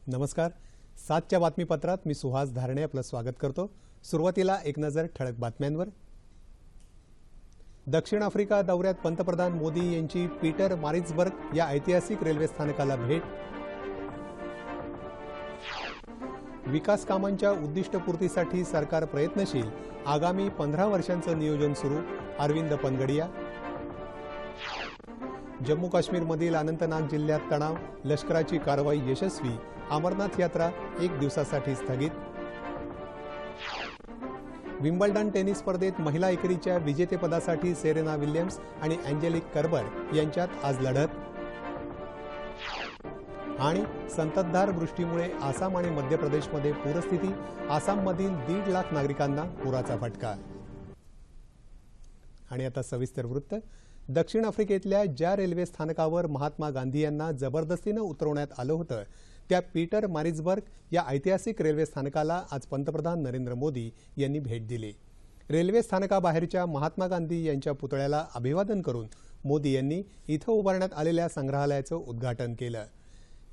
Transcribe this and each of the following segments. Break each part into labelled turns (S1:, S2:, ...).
S1: नमस्कार. 7च्या बातमीपत्रात मी सुहास धारणे आपलं स्वागत करतो. सुरुवातीला एक नजर ठळक बातम्यांवर. दक्षिण आफ्रिका दौऱ्यात पंतप्रधान मोदी यांची पीटर मारिट्झबर्ग या ऐतिहासिक रेल्वे स्थानकाला भेट. विकास कामांच्या उद्दिष्टपूर्तीसाठी सरकार प्रयत्नशील, आगामी 15 वर्षांचं नियोजन सुरू, अरविंद पनगडिया. जम्मू काश्मीरमधील अनंतनाग जिल्ह्यात तणाव, लष्कराची कारवाई यशस्वी, अमरनाथ यात्रा 1 दिवसासाठी स्थगित. विम्बल्डन टेनिस स्पर्धेत महिला एकेरीच्या विजेतेपदासाठी सेरेना विल्यम्स आणि अँजेलिक कर्बर यांच्यात आज लढत. आणि संततधार वृष्टीमुळे आसाम आणि मध्य प्रदेशमध्ये पूरस्थिती, आसाममधील 1.5 लाख नागरिकांना पुराचा फटका. आणि आता सविस्तर वृत्त. दक्षिण आफ्रिकेतल्या ज्या रेल्वे स्थानकावर महात्मा गांधी यांना जबरदस्तीनं उतरवण्यात आलं होतं त्या पीटर मारिट्झबर्ग या ऐतिहासिक रेल्वे स्थानकाला आज पंतप्रधान नरेंद्र मोदी यांनी भेट दिली. रेल्वे स्थानकाबाहेरच्या महात्मा गांधी यांच्या पुतळ्याला अभिवादन करून मोदी यांनी इथं उभारण्यात आलेल्या संग्रहालयाचं उद्घाटन केलं.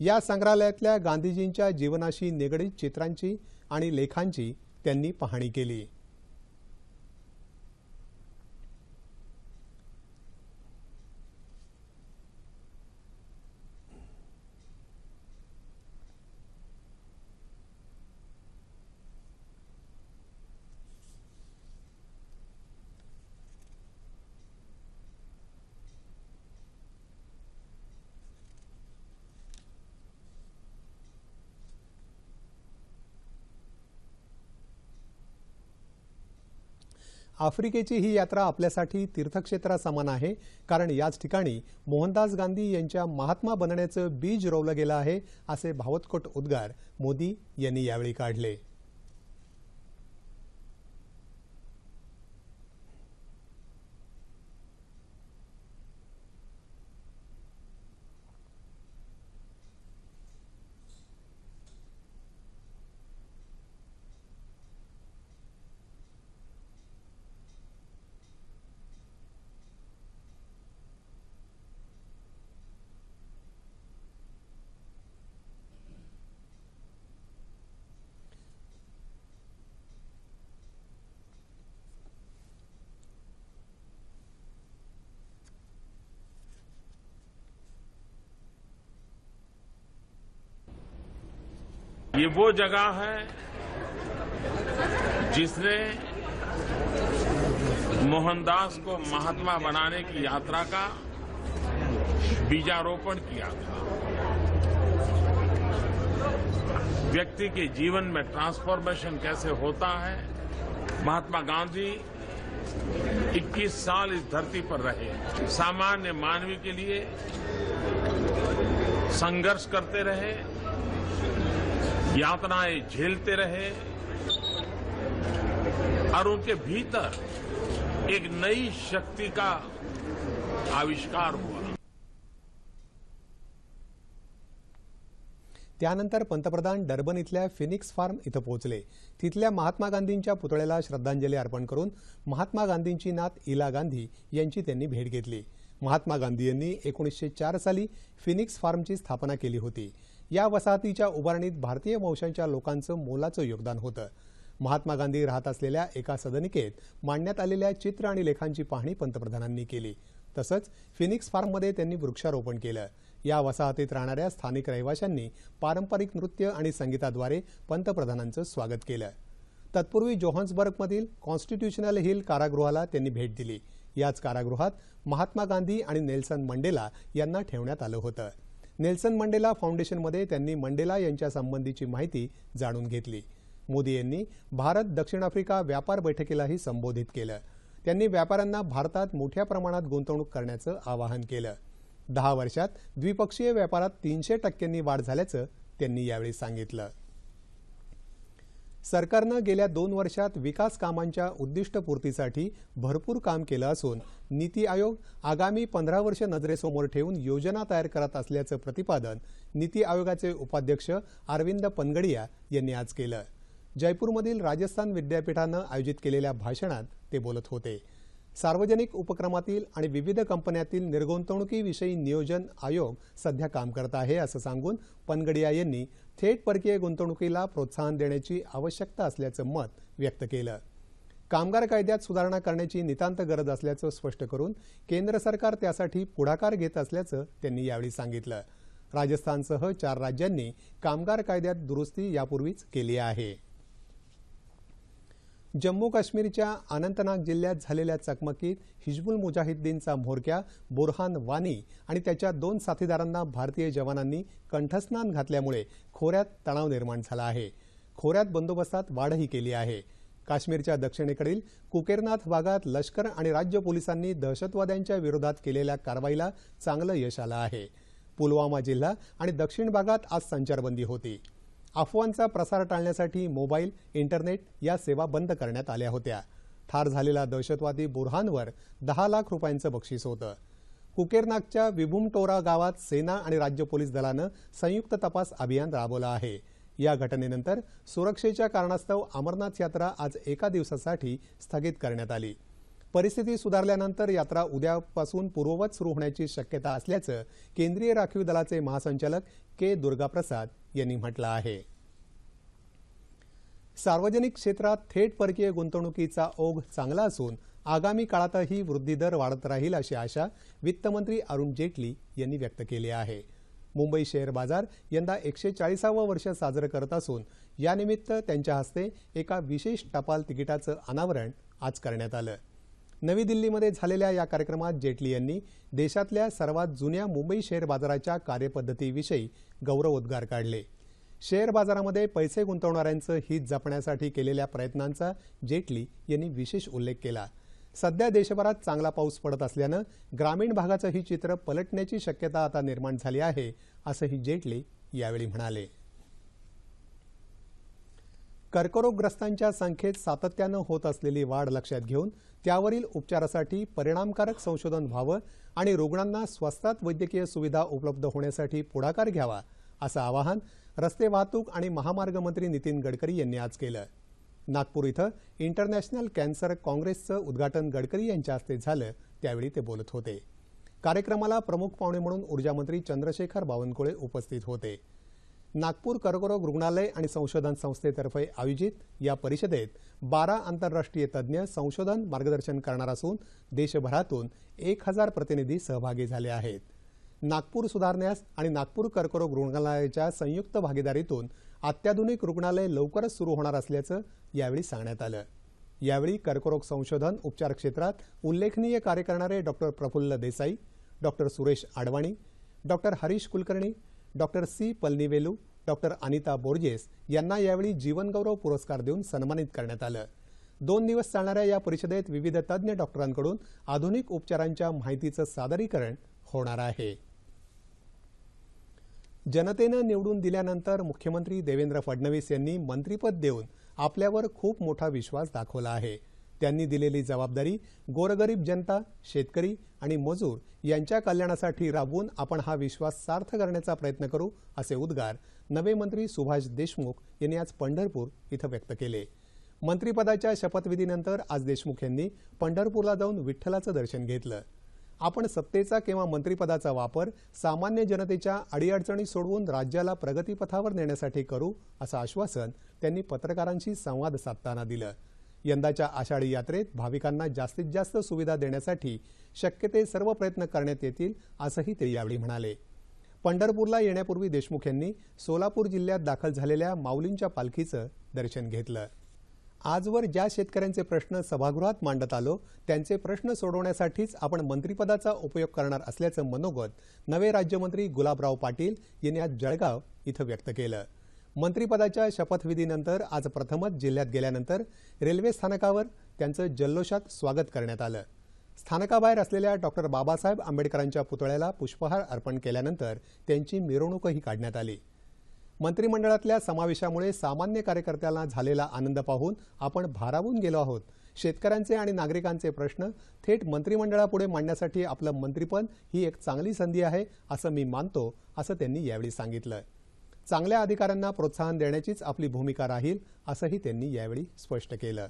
S1: या संग्रहालयातल्या गांधीजींच्या जीवनाशी निगडीत चित्रांची आणि लेखांची त्यांनी पाहणी केली. आफ्रिकेची ही यात्रा आपल्यासाठी तीर्थक्षेत्रासमान आहे, कारण याच ठिकाणी मोहनदास गांधी यांच्या महात्मा बनण्याचं बीज रोवलं गेलं आहे, असे भावोत्कट उद्गार मोदी यांनी यावेळी काढले.
S2: ये वो जगह है जिसने मोहनदास को महात्मा बनाने की यात्रा का बीजारोपण किया था. व्यक्ति के जीवन में ट्रांसफॉर्मेशन कैसे होता है, महात्मा गांधी 21 साल इस धरती पर रहे, सामान्य मानवी के लिए संघर्ष करते रहे, यातनाएं झेलते रहे और उनके भीतर एक नई शक्ति का आविष्कार हुआ.
S1: त्यानंतर पंतप्रधान डर्बन इथल्या फिनिक्स फार्म इथं पोहोचले. तिथल्या महात्मा गांधींच्या पुतळ्याला श्रद्धांजली अर्पण करून महात्मा गांधींची नात इला गांधी यांची त्यांनी भेट घेतली. महात्मा गांधी यांनी 1904 साली फिनिक्स फार्मची स्थापना केली होती. या वसाहतीच्या उभारणीत भारतीय वंशांच्या लोकांचं मोलाचं योगदान होतं. महात्मा गांधी राहत असलेल्या एका सदनिकेत मांडण्यात आलेल्या चित्र आणि लेखांची पाहणी पंतप्रधानांनी केली. तसंच फिनिक्स फार्ममध्ये त्यांनी वृक्षारोपण केलं. या वसाहतीत राहणाऱ्या स्थानिक रहिवाशांनी पारंपरिक नृत्य आणि संगीताद्वारे पंतप्रधानांचं स्वागत केलं. तत्पूर्वी जोहान्सबर्गमधील कॉन्स्टिट्यूशनल हिल कारागृहाला त्यांनी भेट दिली. याच कारागृहात महात्मा गांधी आणि नेल्सन मंडेला यांना ठेवण्यात आलं होतं. नेल्सन मंडेला फाउंडेशनमध्ये त्यांनी मंडेला यांच्या संबंधीची माहिती जाणून घेतली. मोदी यांनी भारत दक्षिण आफ्रिका व्यापार बैठकीलाही संबोधित केलं. त्यांनी व्यापाऱ्यांना भारतात मोठ्या प्रमाणात गुंतवणूक करण्याचं आवाहन केलं. 10 वर्षात द्विपक्षीय व्यापारात 300% वाढ झाल्याचं त्यांनी यावेळी सांगितलं. सरकारनं गेल्या 2 वर्षात विकास कामांच्या उद्दिष्टपूर्तीसाठी भरपूर काम केलं असून नीती आयोग आगामी 15 वर्ष नजरेसमोर ठेवून योजना तयार करत असल्याचं प्रतिपादन नीती आयोगाचे उपाध्यक्ष अरविंद पनगडिया यांनी आज केलं. जयपूरमधील राजस्थान विद्यापीठानं आयोजित केलेल्या भाषणात ते बोलत होते. सार्वजनिक उपक्रमातील आणि विविध कंपन्यातील निर्गुंतवणुकीविषयी नियोजन आयोग सध्या काम करत आहे असं सांगून पनगडिया यांनी थेट परकीय गुंतवणुकीला प्रोत्साहन देण्याची आवश्यकता असल्याचं मत व्यक्त केलं. कामगार कायद्यात सुधारणा करण्याची नितांत गरज असल्याचं स्पष्ट करून केंद्र सरकार त्यासाठी पुढाकार घेत असल्याचं त्यांनी यावेळी सांगितलं. राजस्थानसह 4 राज्यांनी कामगार कायद्यात दुरुस्ती यापूर्वीच केली आहे. जम्मू काश्मीरच्या अनंतनाग जिल्ह्यात झालेल्या चकमकीत हिजबुल मुजाहिद्दीनचा म्होरक्या बुरहान वानी आणि त्याच्या 2 साथीदारांना भारतीय जवानांनी कंठस्नान घातल्यामुळे खोऱ्यात तणाव निर्माण झाला आहे. खोऱ्यात बंदोबस्तात वाढही केली आहे. काश्मीरच्या दक्षिणेकडील कुकेरनाथ भागात लष्कर आणि राज्य पोलिसांनी दहशतवाद्यांच्या विरोधात केलेल्या कारवाईला चांगलं यश आलं आहे. पुलवामा जिल्हा आणि दक्षिण भागात आज संचारबंदी होती. अफवांचा प्रसार टाळण्यासाठी मोबाईल, इंटरनेट या सेवा बंद करण्यात आल्या होत्या. ठार झालेला दहशतवादी बुरहानवर 10 लाख रुपयांचं बक्षीस होतं. कुकेरनागच्या विभुमटोरा गावात सेना आणि राज्य पोलीस दलानं संयुक्त तपास अभियान राबवलं आहे. या घटनेनंतर सुरक्षेच्या कारणास्तव अमरनाथ यात्रा आज एका दिवसासाठी स्थगित करण्यात आली. परिस्थिती सुधारल्यानंतर यात्रा उद्यापासून पूर्ववत सुरू होण्याची शक्यता असल्याचं केंद्रीय राखीव दलाचे महासंचालक के. दुर्गाप्रसाद यांनी म्हटलं आहे. सार्वजनिक क्षेत्रात थेट परकीय गुंतवणुकीचा ओघ चांगला असून आगामी काळातही वृद्धी दर वाढत राहील अशी आशा वित्तमंत्री अरुण जेटली यांनी व्यक्त केली आहे. मुंबई शेअर बाजार यंदा 140वं वर्ष साजरं करत असून यानिमित्त त्यांच्या हस्ते एका विशेष टपाल तिकिटाचं अनावरण आज करण्यात आलं. नवी दिल्लीमध्ये झालेल्या या कार्यक्रमात जेटली यांनी देशातल्या सर्वात जुन्या मुंबई शेअर बाजाराच्या कार्यपद्धतीविषयी गौरवोद्गार काढले. शेअर बाजारामध्ये पैसे गुंतवणाऱ्यांचं हित जपण्यासाठी केलेल्या प्रयत्नांचा जेटली यांनी विशेष उल्लेख केला. सध्या देशभरात चांगला पाऊस पडत असल्यानं ग्रामीण भागाचंही चित्र पलटण्याची शक्यता आता निर्माण झाली आहे असंही जेटली यावेळी म्हणाले. कर्करोगग्रस्तांच्या संख्येत सातत्यानं होत असलेली वाढ लक्षात घेऊन त्यावरील उपचारासाठी परिणामकारक संशोधन व्हावं आणि रुग्णांना स्वस्तात वैद्यकीय सुविधा उपलब्ध होण्यासाठी पुढाकार घ्यावा असं आवाहन रस्ते वाहतूक आणि महामार्ग मंत्री नितीन गडकरी यांनी आज केलं. नागपूर इथं इंटरनॅशनल कॅन्सर काँग्रेसचं उद्घाटन गडकरी यांच्या हस्ते झालं. त्यावेळी ते बोलत होते. कार्यक्रमाला प्रमुख पाहुणे म्हणून ऊर्जामंत्री चंद्रशेखर बावनकुळे उपस्थित होते. नागपूर कर्करोग रुग्णालय आणि संशोधन संस्थेतर्फे आयोजित या परिषदेत 12 आंतरराष्ट्रीय तज्ज्ञ संशोधन मार्गदर्शन करणार असून देशभरातून 1000 प्रतिनिधी सहभागी झाले आहेत. नागपूर सुधारण्यास आणि नागपूर कर्करोग रुग्णालयाच्या संयुक्त भागीदारीतून अत्याधुनिक रुग्णालय लवकरच सुरू होणार असल्याचं यावेळी सांगण्यात आलं. यावेळी कर्करोग संशोधन उपचार क्षेत्रात उल्लेखनीय कार्य करणारे doctor Prafulla Desai, doctor Suresh Advani, doctor Harish Kulkarni, doctor C. Palanivelu, doctor Anita Borges यांना यावेळी जीवनगौरव पुरस्कार देऊन सन्मानित करण्यात आलं. 2 दिवस चालणाऱ्या या परिषदेत विविध तज्ज्ञ डॉक्टरांकडून आधुनिक उपचारांच्या माहितीचं सादरीकरण होणार आहे. जनतेनं निवडून दिल्यानंतर मुख्यमंत्री देवेंद्र फडणवीस यांनी मंत्रिपद देऊन आपल्यावर खूप मोठा विश्वास दाखवला आहे. त्यांनी दिलेली जबाबदारी गोरगरीब जनता, शेतकरी आणि मजूर यांच्या कल्याणासाठी राबवून आपण हा विश्वास सार्थ करण्याचा प्रयत्न करू असे उद्गार नवे मंत्री सुभाष देशमुख यांनी आज पंढरपूर इथं व्यक्त केले. मंत्रिपदाच्या शपथविधीनंतर आज देशमुख यांनी पंढरपूरला जाऊन विठ्ठलाचं दर्शन घेतलं. आपण सत्तेचा किंवा मंत्रिपदाचा वापर सामान्य जनतेच्या अडीअडचणी सोडवून राज्याला प्रगतीपथावर नेण्यासाठी करू असं आश्वासन त्यांनी पत्रकारांशी संवाद साधताना दिलं. यंदाच्या आषाढी यात्रेत भाविकांना जास्तीत जास्त सुविधा देण्यासाठी शक्य ते सर्व प्रयत्न करण्यात येतील असंही ते यावेळी म्हणाले. पंढरपूरला येण्यापूर्वी देशमुख यांनी सोलापूर जिल्ह्यात दाखल झालेल्या माऊलींच्या पालखीचं दर्शन घेतलं. आजवर ज्या शेतकऱ्यांचे प्रश्न सभागृहात मांडत आलो त्यांचे प्रश्न सोडवण्यासाठीच आपण मंत्रिपदाचा उपयोग करणार असल्याचं मनोगत नवे राज्यमंत्री गुलाबराव पाटील यांनी आज जळगाव इथं व्यक्त केलं. मंत्रिपदाच्या शपथविधीनंतर आज प्रथमच जिल्ह्यात गेल्यानंतर रेल्वे स्थानकावर त्यांचं जल्लोषात स्वागत करण्यात आलं. स्थानकाबाहेर असलेल्या डॉक्टर बाबासाहेब आंबेडकरांच्या पुतळ्याला पुष्पहार अर्पण केल्यानंतर त्यांची मिरवणूकही काढण्यात आली. मंत्रिमंडळातल्या समावेशामुळे सामान्य कार्यकर्त्यांना झालेला आनंद पाहून आपण भारावून गेलो आहोत. शेतकऱ्यांचे आणि नागरिकांचे प्रश्न थेट मंत्रिमंडळापुढे मांडण्यासाठी आपलं मंत्रिपद ही एक चांगली संधी आहे असं मी मानतो असं त्यांनी यावेळी सांगितलं. चांगल्या अधिकाऱ्यांना प्रोत्साहन देण्याचीच आपली भूमिका राहील असंही त्यांनी यावेळी स्पष्ट केलं.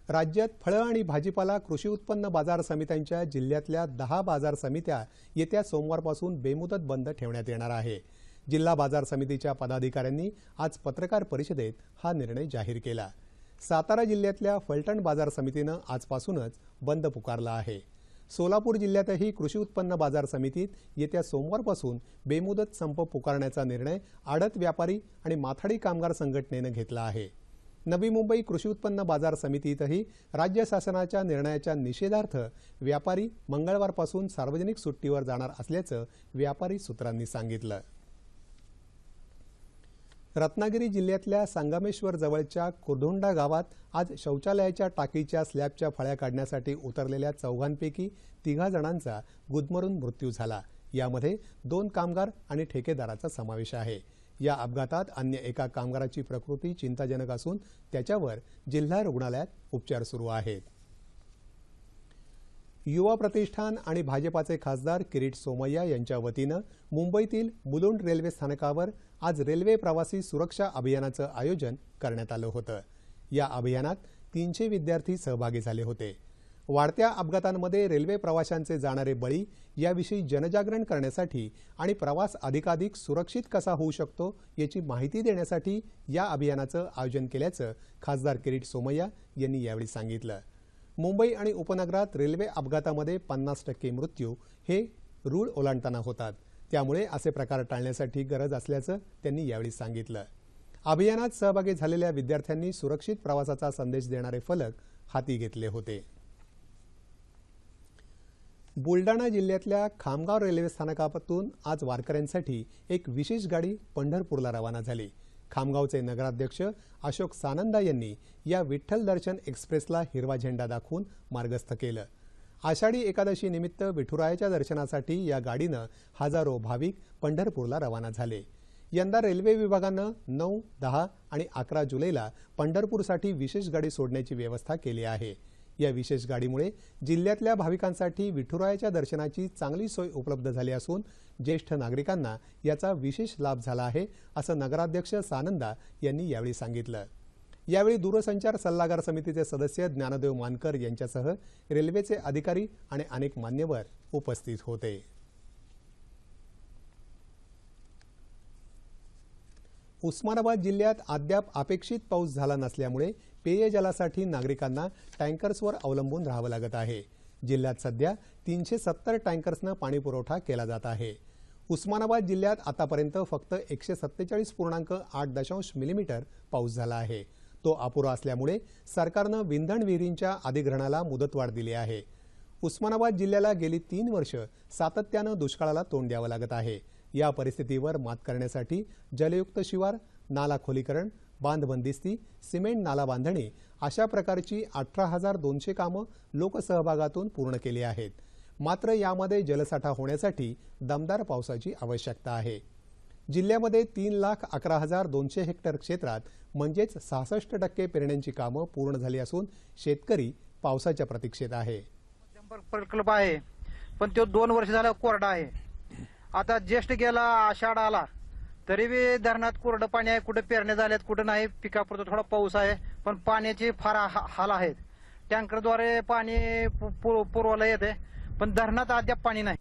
S1: राज्यात फळं आणि भाजीपाला कृषी उत्पन्न बाजार समित्यांच्या जिल्ह्यातल्या 10 बाजार समित्या येत्या सोमवारपासून बेमुदत बंद ठेवण्यात येणार आहे. जिल्हा बाजार समितीच्या पदाधिकाऱ्यांनी आज पत्रकार परिषदेत हा निर्णय जाहीर केला. सातारा जिल्ह्यातल्या फलटण बाजार समितीनं आजपासूनच बंद पुकारला आहे. सोलापूर जिल्ह्यातही कृषी उत्पन्न बाजार समितीत येत्या सोमवारपासून बेमुदत संप पुकारण्याचा निर्णय आडत व्यापारी आणि माथाडी कामगार संघटनेनं घेतला आहे. नवी मुंबई कृषी उत्पन्न बाजार समितीतही राज्य शासनाच्या निर्णयाच्या निषेधार्थ व्यापारी मंगळवारपासून सार्वजनिक सुट्टीवर जाणार असल्याचं व्यापारी सूत्रांनी सांगितलं. रत्नागिरी जिल्ह्यातल्या संगमेश्वर जवळच्या कुर्धोंडा गावात आज शौचालयाच्या टाकीच्या स्लॅबच्या फळ्या काढण्यासाठी उतरलेल्या 4 तिघा जणांचा गुदमरून मृत्यू झाला. यामध्ये 2 कामगार आणि ठेकेदाराचा समावेश आहे. या अपघातात अन्य एका कामगाराची प्रकृती चिंताजनक असून त्याच्यावर जिल्हा रुग्णालयात उपचार सुरू आहेत. युवा प्रतिष्ठान आणि भाजपाचे खासदार किरीट सोमय्या यांच्या वतीनं मुंबईतील मुलुंड रेल्वे स्थानकावर आज रेल्वे प्रवासी सुरक्षा अभियानाचं आयोजन करण्यात आलं होतं. या अभियानात 300 विद्यार्थी सहभागी झाले होते. वाढत्या अपघातांमध्ये रेल्वे प्रवाशांचे जाणारे बळी याविषयी जनजागरण करण्यासाठी आणि प्रवास अधिकाधिक सुरक्षित कसा होऊ शकतो याची माहिती देण्यासाठी या अभियानाचं आयोजन केल्याचं खासदार किरीट सोमय्या यांनी यावेळी सांगितलं. मुंबई आणि उपनगरात रेल्वे अपघातामध्ये 50% मृत्यू हे रूळ ओलांडताना होतात. त्यामुळे असे प्रकार टाळण्यासाठी गरज असल्याचं त्यांनी यावेळी सांगितलं. अभियानात सहभागी झालेल्या विद्यार्थ्यांनी सुरक्षित प्रवासाचा संदेश देणारे फलक हाती घेतले होते. बुलडाणा जिल्ह्यातल्या खामगाव रेल्वे स्थानकापासून आज वारकऱ्यांसाठी एक विशेष गाडी पंढरपूरला रवाना झाली. खामगावचे नगराध्यक्ष अशोक सानंदा यांनी या विठ्ठल दर्शन एक्सप्रेसला हिरवा झेंडा दाखवून मार्गस्थ केलं. आषाढी एकादशी निमित्त विठुरायाच्या दर्शनासाठी या गाडीनं हजारो भाविक पंढरपूरला रवाना झाले. यंदा रेल्वे विभागानं 9, 10 आणि 11 जुलैला पंढरपूरसाठी विशेष गाडी सोडण्याची व्यवस्था केली आहे. या विशेष गाडीमुळे जिल्ह्यातल्या भाविकांसाठी विठुरायाच्या दर्शनाची चांगली सोय उपलब्ध झाली असून ज्येष्ठ नागरिकांना याचा विशेष लाभ झाला आहे, असं नगराध्यक्ष सानंदा यांनी यावेळी सांगितलं. यावेळी दूरसंचार सल्लागार समितीचे सदस्य ज्ञानदेव मानकर यांच्यासह रेल्वेचे अधिकारी आणि अनेक मान्यवर उपस्थित होते. उस्मानाबाद जिल्ह्यात अद्याप अपेक्षित पाऊस झाला नसल्यामुळे पेयजलासाठी नागरिकांना टँकर्सवर अवलंबून राहावं लागत आहे. जिल्ह्यात सध्या 370 टँकर्सनं पाणीपुरवठा केला जात आहे. उस्मानाबाद जिल्ह्यात आतापर्यंत फक्त 147.8 मिलीमीटर पाऊस झाला आहे. तो अपुरा असल्यामुळे सरकारनं विंधण विहिरींच्या अधिग्रहणाला मुदतवाढ दिली आहे. उस्मानाबाद जिल्ह्याला गेली 3 वर्ष सातत्यानं दुष्काळाला तोंड द्यावं लागत आहे. या परिस्थितीवर मात करण्यासाठी जलयुक्त शिवार, नाला खोलीकरण, बांध बंदिस्ती, सिमेंट नाला बांधणी अशा प्रकारची 18,200 कामं लोकसहभागातून पूर्ण केली आहेत. मात्र यामध्ये जलसाठा होण्यासाठी दमदार पावसाची आवश्यकता आहे. जिल्ह्यामध्ये 3,11,200 हेक्टर क्षेत्रात म्हणजेच 66% पेरण्यांची कामं पूर्ण झाली असून शेतकरी पावसाच्या प्रतीक्षेत आहे.
S3: प्रकल्प आहे पण तो 2 वर्ष झाला कोरडा आहे. आता ज्येष्ठ गेला, आषाढ आला तरी बी धरणात कोरडं पाणी आहे. कुठे पेरण्या झाल्यात, कुठे नाही. पिकापुरता थोडा पाऊस आहे पण पाण्याचे फार हाल आहेत. टँकरद्वारे पाणी पुरवलं येते पण धरणात अद्याप पाणी नाही.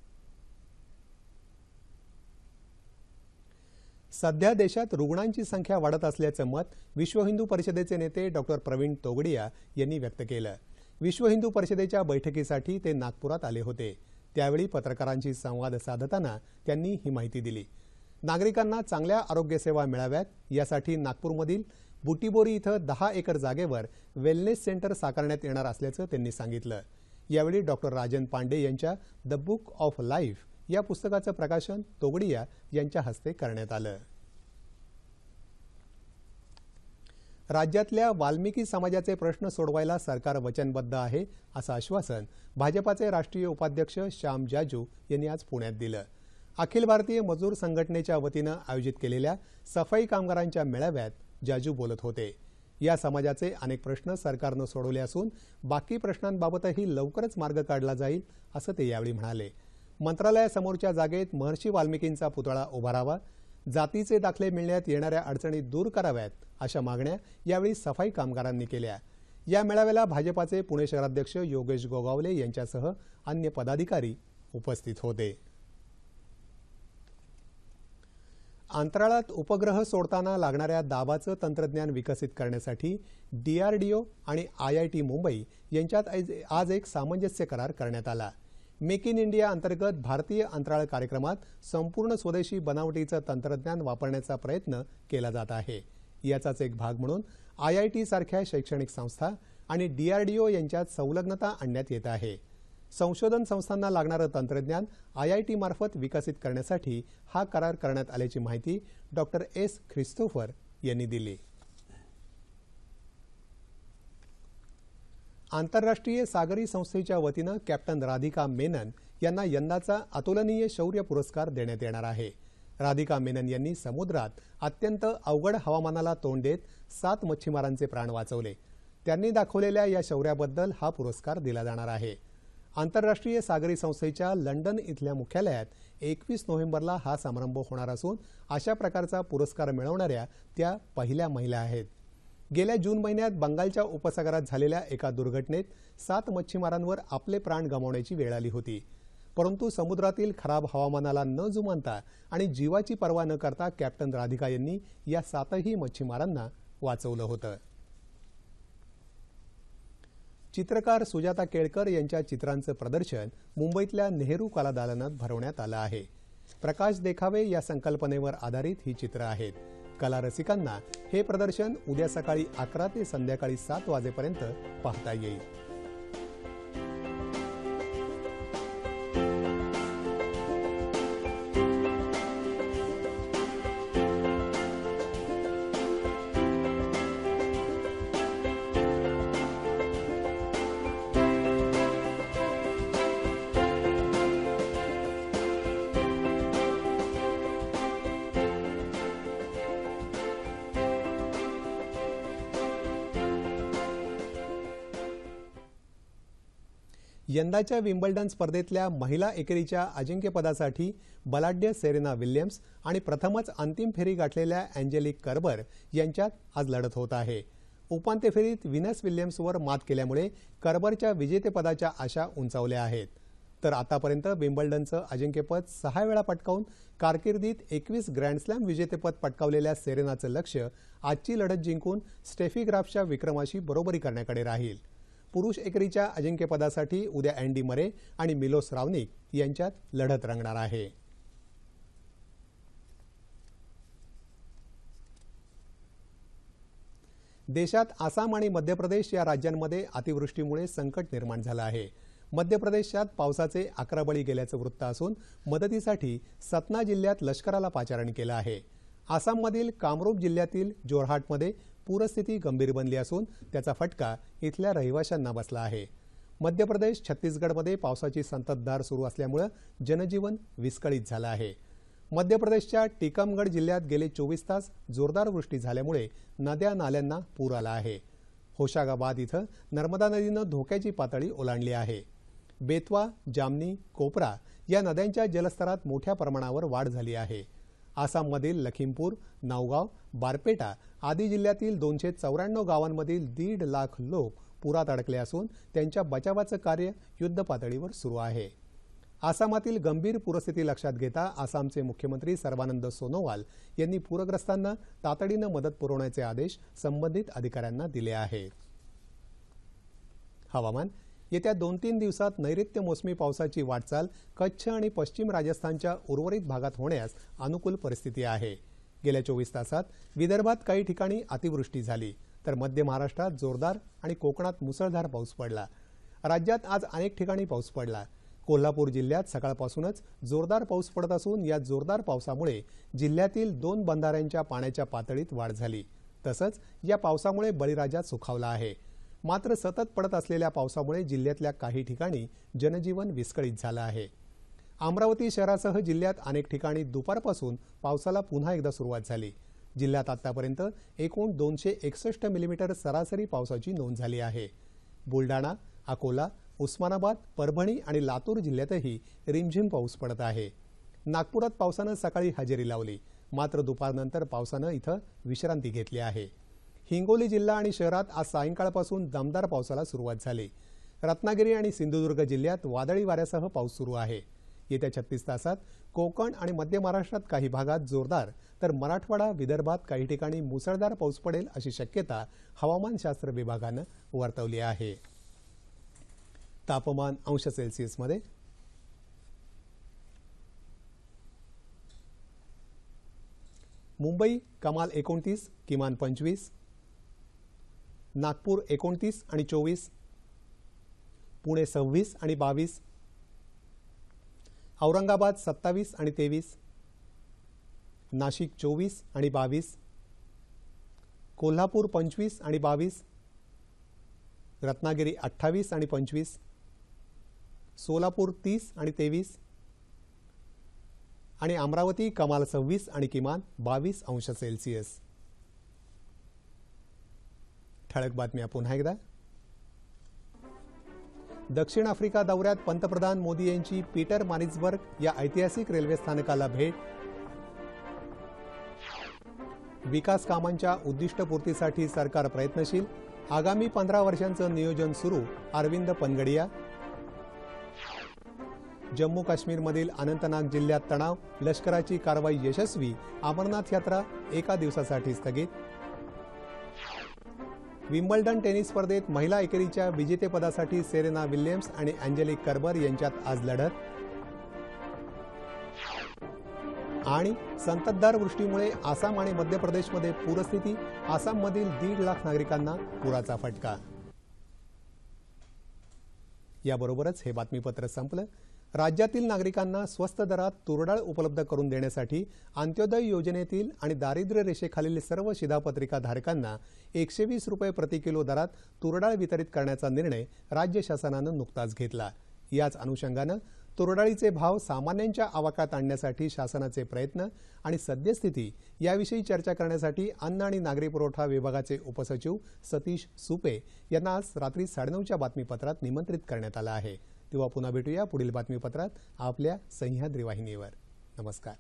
S1: सध्या देशात रुग्णांची संख्या वाढत असल्याचं मत विश्व हिंदू परिषदेचे नेते डॉक्टर प्रवीण तोगडिया यांनी व्यक्त केलं. विश्व हिंदू परिषदेच्या बैठकीसाठी ते नागपुरात आले होते. त्यावेळी पत्रकारांशी संवाद साधताना त्यांनी ही माहिती दिली. नागरिकांना चांगल्या आरोग्यसेवा मिळाव्यात यासाठी नागपूरमधील बुटीबोरी इथं 10 एकर जागेवर वेलनेस सेंटर साकारण्यात येणार असल्याचं त्यांनी सांगितलं. यावेळी डॉक्टर राजन पांडे यांच्या द बुक ऑफ लाईफ या पुस्तकाचं प्रकाशन तोगडिया यांच्या हस्ते करण्यात आलं. राज्यातल्या वाल्मिकी समाजाचे प्रश्न सोडवायला सरकार वचनबद्ध आहे, असं आश्वासन भाजपाचे राष्ट्रीय उपाध्यक्ष श्याम जाजू यांनी आज पुण्यात दिलं. अखिल भारतीय मजूर संघटनेच्या वतीनं आयोजित केलेल्या सफाई कामगारांच्या मेळाव्यात जाजू बोलत होते. या समाजाचे अनेक प्रश्न सरकारनं सोडवले असून बाकी प्रश्नांबाबतही लवकरच मार्ग काढला जाईल, असं ते यावेळी म्हणाले. मंत्रालयासमोरच्या जागेत महर्षी वाल्मिकींचा पुतळा उभारावा, जातीचे दाखले मिळण्यात येणाऱ्या अडचणी दूर कराव्यात अशा मागण्या यावेळी सफाई कामगारांनी केल्या. या मेळाव्याला भाजपाचे पुणे शहराध्यक्ष योगेश गोगावले यांच्यासह अन्य पदाधिकारी उपस्थित होते. अंतराळात उपग्रह सोडताना लागणाऱ्या दाबाचं तंत्रज्ञान विकसित करण्यासाठी DRDO आणि IIT मुंबई यांच्यात आज एक सामंजस्य करार करण्यात आला. मेक इन इंडिया अंतर्गत भारतीय अंतराळ कार्यक्रमात संपूर्ण स्वदेशी बनावटीचं तंत्रज्ञान वापरण्याचा प्रयत्न केला जात आहे. याचाच एक भाग म्हणून IIT सारख्या शैक्षणिक संस्था आणि DRDO यांच्यात संलग्नता आणण्यात येत आहे. संशोधन संस्थांना लागणारं तंत्रज्ञान IIT मार्फत विकसित करण्यासाठी हा करार करण्यात आल्याची माहिती डॉक्टर S. ख्रिस्तोफर यांनी दिली. आंतरराष्ट्रीय सागरी संस्थेच्या वतीनं कॅप्टन राधिका मेनन यांना यंदाचा अतुलनीय शौर्य पुरस्कार देण्यात येणार आहे. राधिका मेनन यांनी समुद्रात अत्यंत अवघड हवामानाला तोंड देत 7 मच्छीमारांचे प्राण वाचवले. त्यांनी दाखवलेल्या या शौर्याबद्दल हा पुरस्कार दिला जाणार आहे. आंतरराष्ट्रीय सागरी संस्थेच्या लंडन इथल्या मुख्यालयात 21 नोव्हेंबरला हा समारंभ होणार असून अशा प्रकारचा पुरस्कार मिळवणाऱ्या त्या पहिल्या महिला आहेत. गेल्या जून महिन्यात बंगालच्या उपसागरात झालेल्या एका दुर्घटनेत 7 मच्छीमारांवर आपले प्राण गमावण्याची वेळ आली होती. परंतु समुद्रातील खराब हवामानाला न जुमानता आणि जीवाची पर्वा न करता कॅप्टन राधिका यांनी या 7ही मच्छीमारांना वाचवलं होतं. चित्रकार सुजाता केळकर यांच्या चित्रांचं प्रदर्शन मुंबईतल्या नेहरू कला दालनात भरवण्यात आलं आहे. प्रकाश देखावे या संकल्पनेवर आधारित ही चित्रं आहेत. कला रसिकांना हे प्रदर्शन उद्या सकाळी 11 ते संध्याकाळी 7 वाजेपर्यंत पाहता येईल. यंदाच्या विम्बल्डन स्पर्धेतल्या महिला एकेरीच्या अजिंक्यपदासाठी बलाढ्य सेरेना विल्यम्स आणि प्रथमच अंतिम फेरी गाठलेल्या अँजेलिक कर्बर यांच्यात आज लढत होत आहे. उपांत्य फेरीत व्हिनस विल्यम्सवर मात केल्यामुळे कर्बरच्या विजेतेपदाच्या आशा उंचावल्या आहेत. तर आतापर्यंत विम्बल्डनचं अजिंक्यपद 6 वेळा पटकावून कारकिर्दीत 21 ग्रँडस्लॅम विजेतेपद पटकावलेल्या सेरेनाचं लक्ष आजची लढत जिंकून स्टेफी ग्राफच्या विक्रमाशी बरोबरी करण्याकडे राहील. पुरुष एकेरीच्या अजिंक्यपदासाठी उद्या अँडी मरे आणि मिलोस रावनिक यांच्यात लढत रंगणार आहे. देशात आसाम आणि मध्य प्रदेश या राज्यांमध्ये अतिवृष्टीमुळे संकट निर्माण झालं आहे. मध्य प्रदेशात पावसाचे 11 बळी गेल्याचं वृत्त असून मदतीसाठी सतना जिल्ह्यात लष्कराला पाचारण केलं आहे. आसाममधील कामरूप जिल्ह्यातील जोरहाटमध्ये पूरस्थिती गंभीर बनली असून त्याचा फटका इथल्या रहिवाशांना बसला आहे. मध्य प्रदेश छत्तीसगडमध्ये पावसाची संततधार सुरू असल्यामुळे जनजीवन विस्कळीत झालं आहे. मध्य प्रदेशच्या टीकमगड जिल्ह्यात गेले 24 तास जोरदार वृष्टी झाल्यामुळे नद्या नाल्यांना पूर आला आहे. होशागाबाद इथं नर्मदा नदीनं धोक्याची पातळी ओलांडली आहे. बेतवा, जामनी, कोपरा या नद्यांच्या जलस्तरात मोठ्या प्रमाणावर वाढ झाली आहे. आसाममधील लखीमपूर, नौगाव, बारपेटा आदी जिल्ह्यातील 294 गावांमधील 1.5 लाख लोक पुरात अडकले असून त्यांच्या बचावाचं कार्य युद्धपातळीवर सुरू आहे. आसामातील गंभीर पूरस्थिती लक्षात घेता आसामचे मुख्यमंत्री सर्बानंद सोनोवाल यांनी पूरग्रस्तांना तातडीनं मदत पुरवण्याचे आदेश संबंधित अधिकाऱ्यांना दिले आहेत. हवामान. येत्या 2-3 दिवसात नैऋत्य मोसमी पावसाची वाटचाल कच्छ आणि पश्चिम राजस्थानच्या उर्वरित भागात होण्यास अनुकूल परिस्थिती आहे. गेल्या 24 तासात विदर्भात काही ठिकाणी अतिवृष्टी झाली तर मध्य महाराष्ट्रात जोरदार आणि कोकणात मुसळधार पाऊस पडला. राज्यात आज अनेक ठिकाणी पाऊस पडला. कोल्हापूर जिल्ह्यात सकाळपासूनच जोरदार पाऊस पडत असून या जोरदार पावसामुळे जिल्ह्यातील 2 बंधाऱ्यांच्या पाण्याच्या पातळीत वाढ झाली. तसंच या पावसामुळे बळीराजा सुखावला आहे. मात्र सतत पडत असलेल्या पावसामुळे जिल्ह्यातल्या काही ठिकाणी जनजीवन विस्कळीत झालं आहे. अमरावती शहरासह जिल्ह्यात अनेक ठिकाणी दुपारपासून पावसाला पुन्हा एकदा सुरुवात झाली. जिल्ह्यात आतापर्यंत एकूण 261 मिलीमीटर सरासरी पावसाची नोंद झाली आहे. बुलडाणा, अकोला, उस्मानाबाद, परभणी आणि लातूर जिल्ह्यातही रिमझिम पाऊस पडत आहे. नागपुरात पावसानं सकाळी हजेरी लावली. मात्र दुपारनंतर पावसानं इथं विश्रांती घेतली आहे. हिंगोली जिल्हा आणि शहरात आज सायंकाळपासून दमदार पावसाला सुरुवात झाली। रत्नागिरी आणि सिंधुदुर्ग जिल्ह्यात वादळी वाऱ्यासह पाऊस सुरू आहे। येत्या 36 तासात कोकण आणि मध्य महाराष्ट्रात काही भागात जोरदार तर मराठवाडा विदर्भात काही ठिकाणी मुसळधार पाऊस पडेल अशी शक्यता हवामानशास्त्र विभागानं वर्तवली आहे। तापमान अंश सेल्सिअसमध्ये मुंबई कमाल 29, किमान 25, नागपूर 29 आणि 24, पुणे 26 आणि 22, औरंगाबाद 27 आणि 23, नाशिक 24 आणि 22, कोल्हापूर 25 आणि 22, रत्नागिरी 28 आणि 25, सोलापूर 30 आणि 23 आणि अमरावती कमाल 26 आणि किमान 22 अंश सेल्सिअस। ठळक बातम्या पुन्हा एकदा। दक्षिण आफ्रिका दौऱ्यात पंतप्रधान मोदी यांची पीटर मारिट्झबर्ग या ऐतिहासिक रेल्वे स्थानकाला भेट। विकास कामांच्या उद्दिष्टपूर्तीसाठी सरकार प्रयत्नशील, आगामी 15 वर्षांचं नियोजन सुरू, अरविंद पनगडिया। जम्मू काश्मीरमधील अनंतनाग जिल्ह्यात तणाव, लष्कराची कारवाई यशस्वी, अमरनाथ यात्रा एका दिवसासाठी स्थगित। विम्बल्डन टेनिस स्पर्धेत महिला एकेरीच्या विजेतेपदासाठी सेरेना विल्यम्स आणि अँजेलिक कर्बर यांच्यात आज लढत। आणि संततधार वृष्टीमुळे आसाम आणि मध्य प्रदेशमध्ये पूरस्थिती, आसाममधील 1.5 लाख नागरिकांना पुराचा फटका। याबरोबरच हे बातमीपत्र संपलं। राज्यातील नागरिकांना स्वस्त दरात तुरडाळ उपलब्ध करून देण्यासाठी अंत्योदय योजनेतील आणि दारिद्र्य रेषेखालील सर्व शिधापत्रिका धारकांना 120 रुपये प्रति किलो दरात तुरडाळ वितरित करण्याचा निर्णय राज्य शासनानं नुकताच घेतला। याच अनुषंगानं तुरडाळीचे भाव सामान्यांच्या आवाक्यात आणण्यासाठी शासनाचे प्रयत्न आणि सद्यस्थिती याविषयी चर्चा करण्यासाठी अन्न आणि नागरी पुरवठा विभागाचे उपसचिव सतीश सुपे यांना आज रात्री 9:30च्या बातमीपत्रात निमंत्रित करण्यात आलं आहे। तेव्हा पुन्हा भेटूया पुढील बातमीपत्रात आपल्या सह्याद्री वाहिनीवर। नमस्कार।